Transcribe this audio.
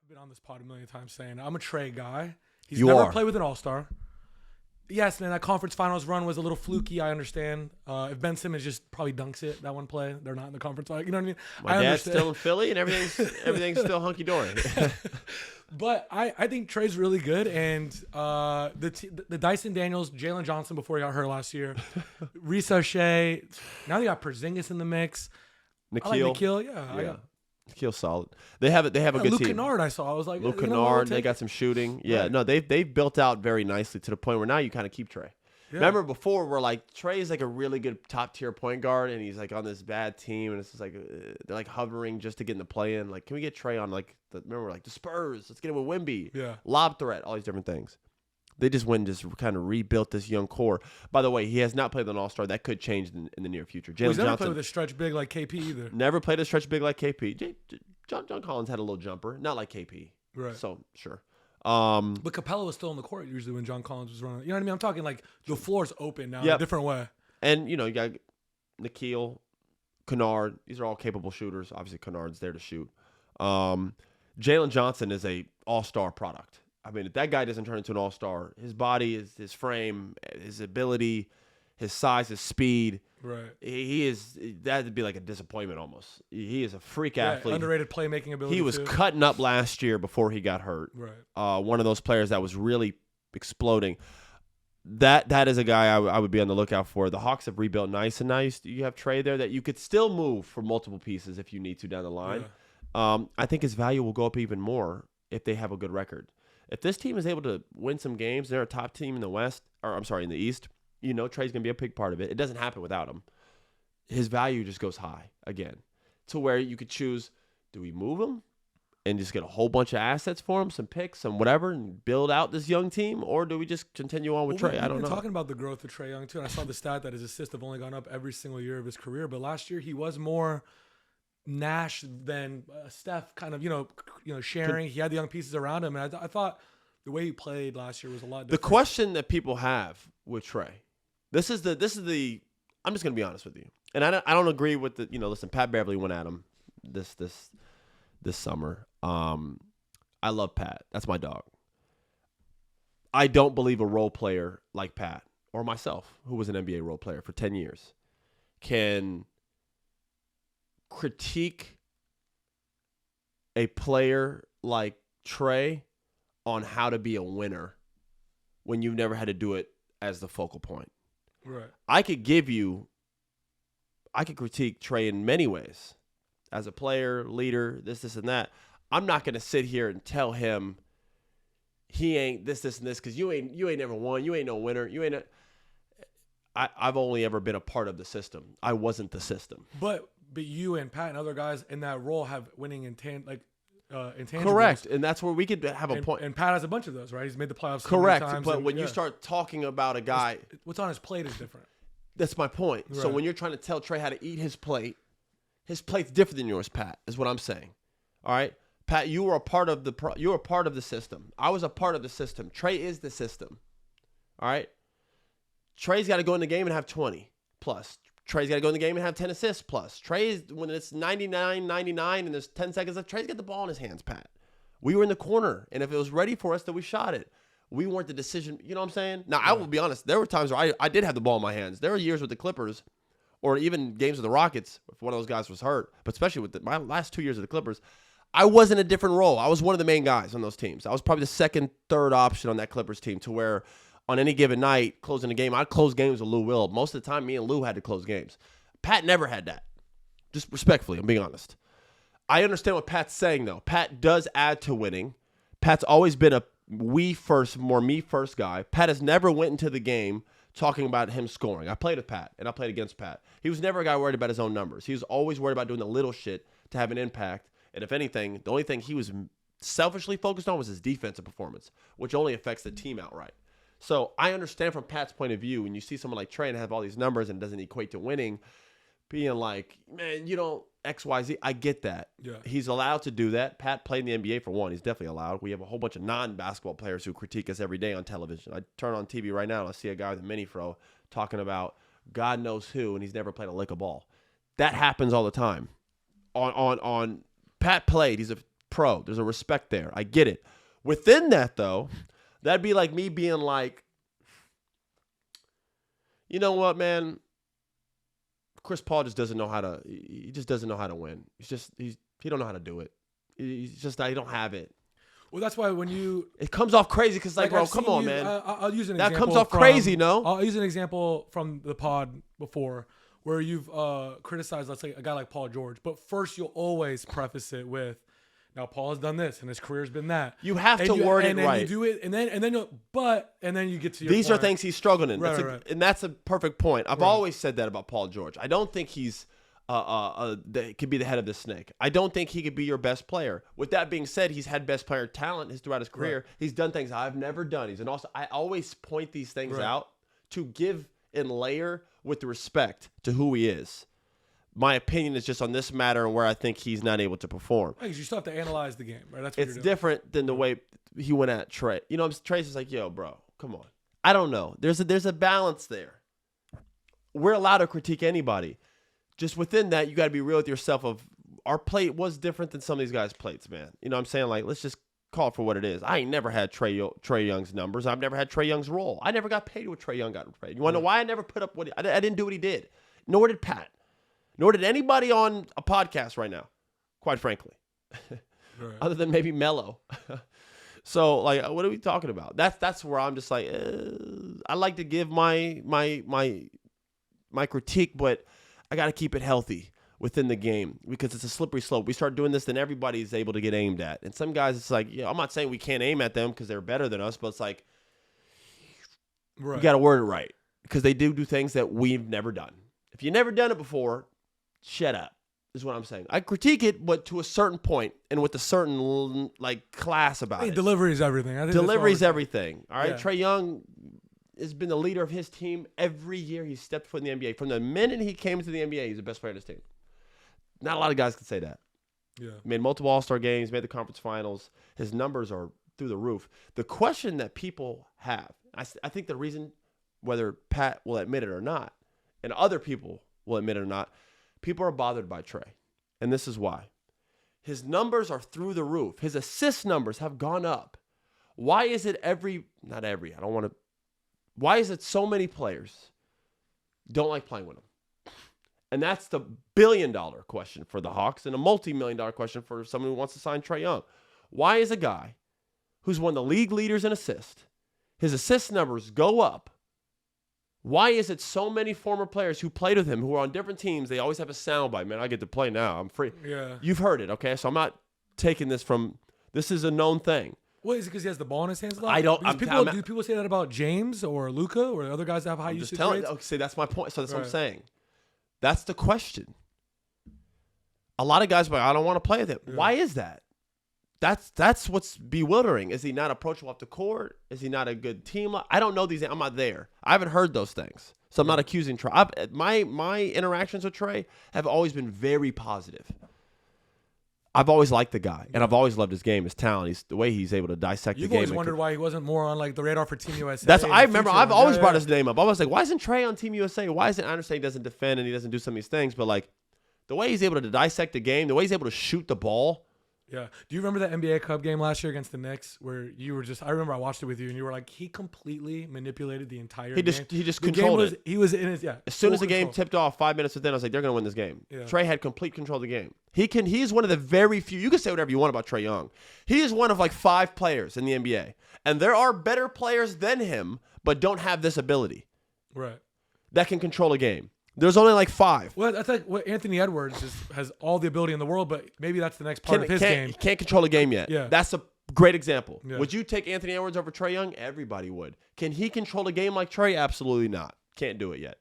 been on this pod a million times saying I'm a Trae guy. He's You never are. played with an all-star. Yes, man, that conference finals run was a little fluky. I understand. If Ben Simmons just probably dunks it that one play, they're not in the conference final. You know what I mean? My I dad's understand. still in Philly, and everything's still hunky dory. But I think Trae's really good, and the Dyson Daniels, Jalen Johnson before he got hurt last year, Risa Shea. Now they got Porzingis in the mix. I like Nikhil. Yeah. Nikhil's solid. They have a good Luke team. Kennard, I saw. I was like, Luke you know what, we'll Kennard, they take got it. some shooting. Yeah, Right. no, they've built out very nicely to the point where now you kind of keep Trae. Yeah. Remember before we're like Trae's like a really good top tier point guard, and he's like on this bad team, and it's just like they're like hovering just to get in the play in. Like, can we get Trae on remember like the Spurs? Let's get him with Wemby. Yeah. Lob threat, all these different things. They just went and just kind of rebuilt this young core. By the way, he has not played with an all-star. That could change in the near future. Well, Jalen he's never played Johnson with a stretch big like KP either. never played a stretch big like KP. John Collins had a little jumper, not like KP. Right. So sure. But Capella was still in the court usually when John Collins was running. You know what I mean? I'm talking like the floor's open now in a Yep. different way. And, you got Nikhil, Kennard. These are all capable shooters. Obviously, Kennard's there to shoot. Jalen Johnson is a all-star product. I mean, if that guy doesn't turn into an all-star, his body, his frame, his ability, his size, his speed, Right. he is – that would be like a disappointment almost. He is a freak Yeah, athlete. underrated playmaking ability. He was too. cutting up last year before he got hurt. Right. One of those players that was really exploding. That is a guy I would be on the lookout for. The Hawks have rebuilt nice, and now you have Trae there that you could still move for multiple pieces if you need to down the line. Yeah. I think his value will go up even more if they have a good record. If this team is able to win some games, they're a top team in the West, or I'm sorry, in the East. Trae's going to be a big part of it. It doesn't happen without him. His value just goes high again to where you could choose, do we move him and just get a whole bunch of assets for him, some picks, some whatever, and build out this young team? Or do we just continue on with Trae? I don't We know. were talking about the growth of Trae Young, too, and I saw the stat that his assists have only gone up every single year of his career. But last year, he was more Nash than Steph, kind of, sharing. He had the young pieces around him, and I thought the way he played last year was a lot different. The question that people have with Trae, this is the. I'm just gonna be honest with you, and I don't agree with the. Listen, Pat Beverly went at him this summer. I love Pat. That's my dog. I don't believe a role player like Pat or myself, who was an NBA role player for 10 years, can critique a player like Trae on how to be a winner when you've never had to do it as the focal point. Right. I could critique Trae in many ways. As a player, leader, this, and that. I'm not going to sit here and tell him he ain't this, and this, because you ain't never won. You ain't no winner. I've only ever been a part of the system. I wasn't the system. But you and Pat and other guys in that role have winning intangibles. Correct. And that's where we could have a point. And Pat has a bunch of those, right? He's made the playoffs. Correct. Times But and, when you start talking about a guy, what's on his plate is different. that's my point. Right. So when you're trying to tell Trae how to eat his plate's different than yours, Pat, is what I'm saying. All right? Pat, you were a part of the system. I was a part of the system. Trae is the system. All right? Trae's got to go in the game and have 20 plus. Trae's got to go in the game and have 10 assists plus. Trae's, when it's 99, and there's 10 seconds left, Trae's got the ball in his hands, Pat. We were in the corner, and if it was ready for us, then we shot it. We weren't the decision. You know what I'm saying? Now, I will be honest. There were times where I did have the ball in my hands. There were years with the Clippers, or even games with the Rockets, if one of those guys was hurt, but especially with my last 2 years of the Clippers, I was in a different role. I was one of the main guys on those teams. I was probably the second, third option on that Clippers team, to where on any given night, closing a game, I'd close games with Lou Will. Most of the time, me and Lou had to close games. Pat never had that. Just respectfully, I'm being honest. I understand what Pat's saying, though. Pat does add to winning. Pat's always been a me first guy. Pat has never went into the game talking about him scoring. I played with Pat, and I played against Pat. He was never a guy worried about his own numbers. He was always worried about doing the little shit to have an impact. And if anything, the only thing he was selfishly focused on was his defensive performance, which only affects the team outright. So I understand from Pat's point of view, when you see someone like Trae and have all these numbers and it doesn't equate to winning, being like, man, you don't X, Y, Z. I get that. Yeah. He's allowed to do that. Pat played in the NBA for one. He's definitely allowed. We have a whole bunch of non-basketball players who critique us every day on television. I turn on TV right now and I see a guy with a mini fro talking about God knows who, and he's never played a lick of ball. That happens all the time. On Pat played. He's a pro. There's a respect there. I get it. Within that, though, that'd be like me being like, you know what, man? Chris Paul just doesn't know how to. He just doesn't know how to win. He don't know how to do it. He don't have it. Well, that's why when it comes off crazy because like bro, come on, man. I'll use an that example. Comes off crazy, no? I'll use an example from the pod before where you've criticized, let's say, a guy like Paul George, but first you'll always preface it with, now Paul has done this and his career's been that. You have to word it right. And then you do it, and then you get to your These point. are things he's struggling in. Right. And that's a perfect point. I've always said that about Paul George. I don't think he's could be the head of the snake. I don't think he could be your best player. With that being said, he's had best player talent throughout his career. Right. He's done things I've never done. I always point these things out to give and layer with the respect to who he is. My opinion is just on this matter and where I think he's not able to perform. Because you still have to analyze the game, right? That's what it's different than the way he went at Trae. You know, Trae's just like, yo, bro, come on. I don't know. There's a balance there. We're allowed to critique anybody. Just within that, you got to be real with yourself of our plate was different than some of these guys' plates, man. You know what I'm saying? Like, let's just call it for what it is. I ain't never had Trey Young's numbers. I've never had Trey Young's role. I never got paid what Trey Young got paid. You want to know why I never put up I didn't do what he did? Nor did Pat. Nor did anybody on a podcast right now, quite frankly. Other than maybe Mello. So, like, what are we talking about? That's where I'm just like, I like to give my critique, but I got to keep it healthy within the game because it's a slippery slope. We start doing this, then everybody's able to get aimed at. And some guys, it's like, I'm not saying we can't aim at them because they're better than us, but it's like, you got to word it right because they do things that we've never done. If you've never done it before, shut up is what I'm saying. I critique it, but to a certain point and with a certain like class about it. Delivery is everything. Delivery is everything. All right. Yeah. Trey Young has been the leader of his team every year he's stepped foot in the NBA. From the minute he came into the NBA, he's the best player on his team. Not a lot of guys can say that. Yeah. Made multiple All-Star games, made the conference finals. His numbers are through the roof. The question that people have, I think the reason, whether Pat will admit it or not, and other people will admit it or not, people are bothered by Trey. And this is why. His numbers are through the roof. His assist numbers have gone up. Why is it why is it so many players don't like playing with him? And that's the billion-dollar question for the Hawks and a multi-million-dollar question for someone who wants to sign Trey Young. Why is a guy who's one of the league leaders in assists, his assist numbers go up? Why is it so many former players who played with him, who are on different teams, they always have a soundbite, man, I get to play now, I'm free. Yeah. You've heard it, okay? So I'm not taking this this is a known thing. What is it? Because he has the ball in his hands a lot? I don't. Do people say that about James or Luka or the other guys that have high usage rates? Okay, see, that's my point. So that's what I'm saying. That's the question. A lot of guys are like, I don't want to play with him. Yeah. Why is that? That's what's bewildering. Is he not approachable off the court? Is he not a good team? I don't know these. I'm not there. I haven't heard those things. So I'm not accusing Trey. My interactions with Trey have always been very positive. I've always liked the guy, and I've always loved his game, his talent, the way he's able to dissect the game. You've always wondered why he wasn't more on like the radar for Team USA. I remember. I've always brought his name up. I was like, why isn't Trey on Team USA? Why isn't? I understand he doesn't defend and he doesn't do some of these things, but like the way he's able to dissect the game, the way he's able to shoot the ball. Yeah. Do you remember that NBA Cup game last year against the Knicks where you were just? I remember I watched it with you, and you were like, he completely manipulated the entire game. He just controlled it. He was in his As soon as the game tipped off, 5 minutes within, I was like, they're gonna win this game. Yeah. Trey had complete control of the game. He's one of the very few. You can say whatever you want about Trey Young. He is one of like 5 players in the NBA, and there are better players than him, but don't have this ability. Right. That can control a game. There's only like 5. Well, I think what Anthony Edwards has all the ability in the world, but maybe that's the next part of his game. He can't control a game yet. Yeah. That's a great example. Yeah. Would you take Anthony Edwards over Trey Young? Everybody would. Can he control a game like Trey? Absolutely not. Can't do it yet.